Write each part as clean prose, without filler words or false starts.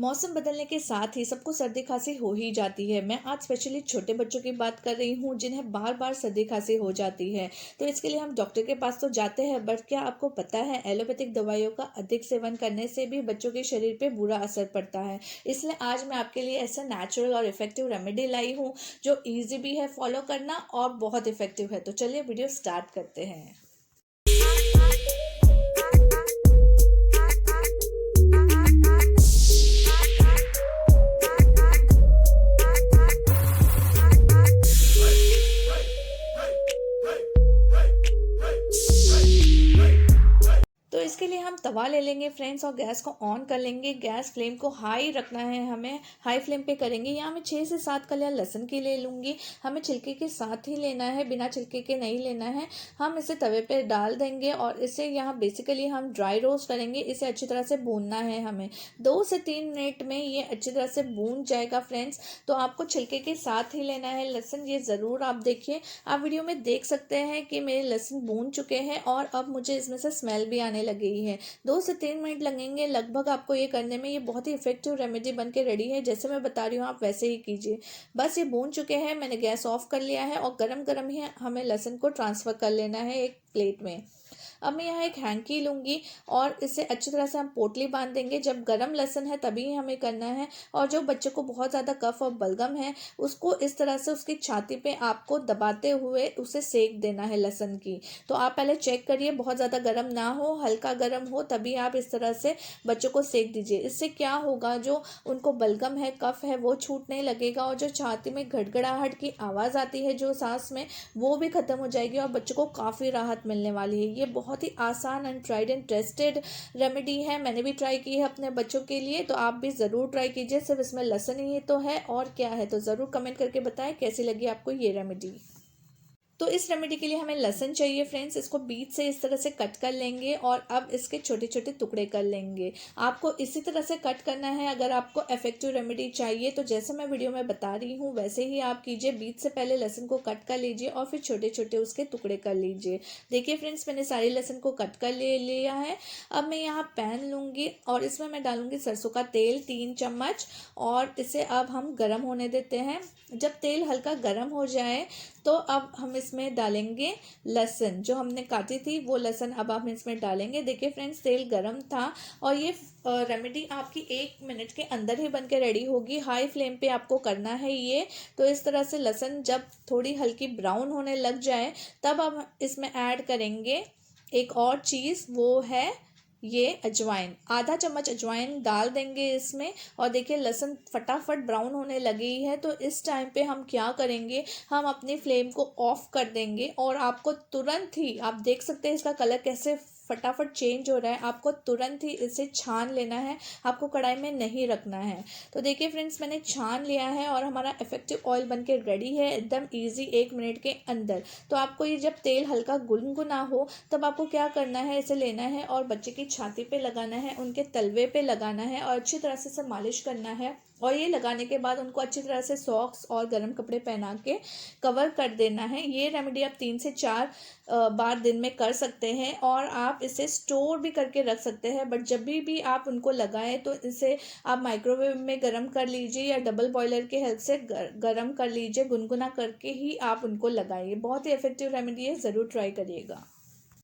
मौसम बदलने के साथ ही सबको सर्दी खांसी हो ही जाती है। मैं आज स्पेशली छोटे बच्चों की बात कर रही हूँ जिन्हें बार बार सर्दी खांसी हो जाती है। तो इसके लिए हम डॉक्टर के पास तो जाते हैं, बट क्या आपको पता है एलोपैथिक दवाइयों का अधिक सेवन करने से भी बच्चों के शरीर पे बुरा असर पड़ता है। इसलिए आज मैं आपके लिए ऐसा नेचुरल और इफेक्टिव रेमेडी लाई हूँ जो ईजी भी है फॉलो करना और बहुत इफेक्टिव है। तो चलिए वीडियो स्टार्ट करते हैं। तो इसके लिए हम तवा ले लेंगे फ्रेंड्स और गैस को ऑन कर लेंगे। गैस फ्लेम को हाई रखना है, हमें हाई फ्लेम पे करेंगे। यहाँ मैं 6 से 7 कलियां लहसुन की ले लूँगी। हमें छिलके के साथ ही लेना है, बिना छिलके के नहीं लेना है। हम इसे तवे पे डाल देंगे और इसे यहाँ बेसिकली हम ड्राई रोस्ट करेंगे। इसे अच्छी तरह से भूनना है हमें। 2 से 3 मिनट में ये अच्छी तरह से भून जाएगा फ्रेंड्स। तो आपको छिलके के साथ ही लेना है लहसुन। ये ज़रूर आप देखिए, आप वीडियो में देख सकते हैं कि मेरे लहसुन भून चुके हैं और अब मुझे इसमें से स्मेल भी आने लगी है। 2 से 3 मिनट लगेंगे लगभग आपको ये करने में। ये बहुत ही इफेक्टिव रेमेडी बन के रेडी है। जैसे मैं बता रही हूँ आप वैसे ही कीजिए। बस ये भून चुके हैं, मैंने गैस ऑफ कर लिया है और गरम गरम ही हमें लहसुन को ट्रांसफ़र कर लेना है एक प्लेट में। अब मैं यहाँ एक हैंकी लूँगी और इसे अच्छी तरह से हम पोटली बांध देंगे। जब गरम लहसुन है तभी हमें करना है। और जो बच्चे को बहुत ज़्यादा कफ और बलगम है उसको इस तरह से उसकी छाती पे आपको दबाते हुए उसे सेक देना है लहसुन की। तो आप पहले चेक करिए बहुत ज़्यादा गर्म ना हो, हल्का गर्म हो, तभी आप इस तरह से बच्चों को सेक दीजिए। इससे क्या होगा, जो उनको बलगम है, कफ है, वो छूटने लगेगा और जो छाती में घड़घड़ाहट की आवाज़ आती है जो सांस में, वो भी ख़त्म हो जाएगी और बच्चों को काफ़ी राहत मिलने वाली है। ये बहुत ही आसान and tried and tested remedy है। मैंने भी ट्राई की है अपने बच्चों के लिए, तो आप भी ज़रूर ट्राई कीजिए। सिर्फ इसमें लहसुन ही तो है और क्या है, तो ज़रूर कमेंट करके बताएं कैसी लगी आपको ये रेमेडी। तो इस रेमेडी के लिए हमें लहसुन चाहिए फ्रेंड्स। इसको बीच से इस तरह से कट कर लेंगे और अब इसके छोटे छोटे टुकड़े कर लेंगे। आपको इसी तरह से कट करना है। अगर आपको इफेक्टिव रेमेडी चाहिए तो जैसे मैं वीडियो में बता रही हूँ वैसे ही आप कीजिए। बीच से पहले लहसुन को कट कर लीजिए और फिर छोटे छोटे उसके टुकड़े कर लीजिए। देखिए फ्रेंड्स, मैंने सारे लहसुन को कट कर ले लिया है। अब मैं यहाँ पैन लूँगी और इसमें मैं डालूँगी सरसों का तेल 3 चम्मच और इसे अब हम गर्म होने देते हैं। जब तेल हल्का गर्म हो जाए तो अब हम इसमें डालेंगे लहसुन। जो हमने काटी थी वो लहसुन अब हम इसमें डालेंगे। देखिए फ्रेंड्स, तेल गरम था और ये रेमेडी आपकी 1 मिनट के अंदर ही बन के रेडी होगी। हाई फ्लेम पे आपको करना है ये। तो इस तरह से लहसुन जब थोड़ी हल्की ब्राउन होने लग जाए तब अब इसमें ऐड करेंगे एक और चीज़, वो है ये अजवाइन। आधा चम्मच अजवाइन डाल देंगे इसमें। और देखिए लहसुन फटाफट ब्राउन होने लगी है। तो इस टाइम पे हम क्या करेंगे, हम अपनी फ्लेम को ऑफ कर देंगे और आपको तुरंत ही, आप देख सकते हैं इसका कलर कैसे फटाफट चेंज हो रहा है, आपको तुरंत ही इसे छान लेना है। आपको कढ़ाई में नहीं रखना है। तो देखिए फ्रेंड्स, मैंने छान लिया है और हमारा इफेक्टिव ऑयल बनके रेडी है एकदम इजी 1 मिनट के अंदर। तो आपको ये जब तेल हल्का गुनगुना हो तब आपको क्या करना है, इसे लेना है और बच्चे की छाती पे लगाना है, उनके तलवे पे लगाना है और अच्छी तरह से इसे मालिश करना है। और ये लगाने के बाद उनको अच्छी तरह से सॉक्स और गर्म कपड़े पहना के कवर कर देना है। ये रेमेडी आप 3 से 4 बार दिन में कर सकते हैं और आप इसे स्टोर भी करके रख सकते हैं। बट जब भी आप उनको लगाएं तो इसे आप माइक्रोवेव में गर्म कर लीजिए या डबल बॉयलर के हेल्प से गर्म कर लीजिए। गुनगुना करके ही आप उनको लगाइए। बहुत ही इफेक्टिव रेमेडी है, ज़रूर ट्राई करिएगा।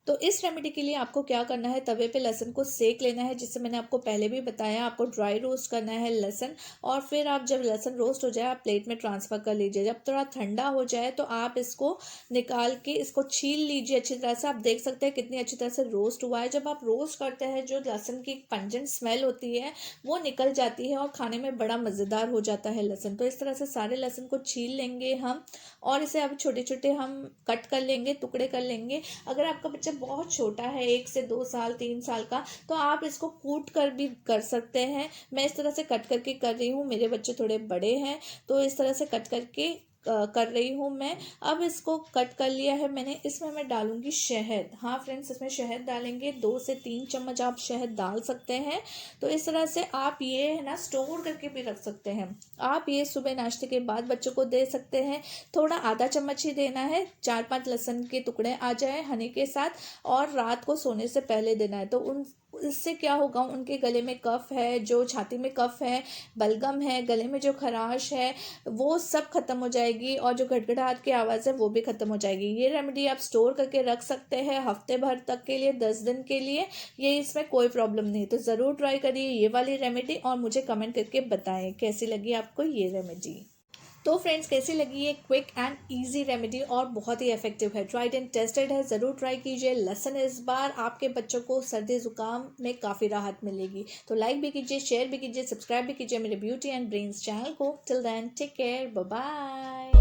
तो इस रेमेडी के लिए आपको क्या करना है, तवे पे लहसुन को सेक लेना है। जिससे मैंने आपको पहले भी बताया, आपको ड्राई रोस्ट करना है लहसुन। और फिर आप जब लहसुन रोस्ट हो जाए आप प्लेट में ट्रांसफ़र कर लीजिए। जब थोड़ा ठंडा हो जाए तो आप इसको निकाल के इसको छील लीजिए अच्छी तरह से। आप देख सकते हैं कितनी अच्छी तरह से रोस्ट हुआ है। जब आप रोस्ट करते हैं जो लहसुन की पंजेंट स्मेल होती है वो निकल जाती है और खाने में बड़ा मज़ेदार हो जाता है लहसुन। तो इस तरह से सारे लहसुन को छील लेंगे हम और इसे अब छोटे छोटे हम कट कर लेंगे, टुकड़े कर लेंगे। अगर आपका बच्चा बहुत छोटा है, 1 से 2 साल 3 साल का, तो आप इसको कूट कर भी कर सकते हैं। मैं इस तरह से कट करके कर रही हूँ। मेरे बच्चे थोड़े बड़े हैं तो इस तरह से कट करके कर रही हूँ मैं। अब इसको कट कर लिया है मैंने। इसमें मैं डालूंगी शहद। हाँ फ्रेंड्स, इसमें शहद डालेंगे। 2 से 3 चम्मच आप शहद डाल सकते हैं। तो इस तरह से आप ये है ना स्टोर करके भी रख सकते हैं। आप ये सुबह नाश्ते के बाद बच्चों को दे सकते हैं। थोड़ा आधा चम्मच ही देना है, 4-5 लहसुन के टुकड़े आ जाए हनी के साथ, और रात को सोने से पहले देना है। तो इससे क्या होगा, उनके गले में कफ है, जो छाती में कफ है, बलगम है, गले में जो खराश है, वो सब खत्म हो जाएगी और जो गड़गड़ाहट की आवाज़ है वो भी खत्म हो जाएगी। ये रेमेडी आप स्टोर करके रख सकते हैं हफ्ते भर तक के लिए, 10 दिन के लिए। ये इसमें कोई प्रॉब्लम नहीं, तो ज़रूर ट्राई करिए ये वाली रेमेडी और मुझे कमेंट करके बताएं कैसी लगी आपको ये रेमेडी। तो फ्रेंड्स, कैसी लगी ये क्विक एंड इजी रेमेडी और बहुत ही इफेक्टिव है, ट्राइड एंड टेस्टेड है, ज़रूर ट्राई कीजिए। लेसन इस बार आपके बच्चों को सर्दी ज़ुकाम में काफ़ी राहत मिलेगी। तो लाइक भी कीजिए, शेयर भी कीजिए, सब्सक्राइब भी कीजिए मेरे ब्यूटी एंड ब्रेन्स चैनल को। Till then take care, bye bye.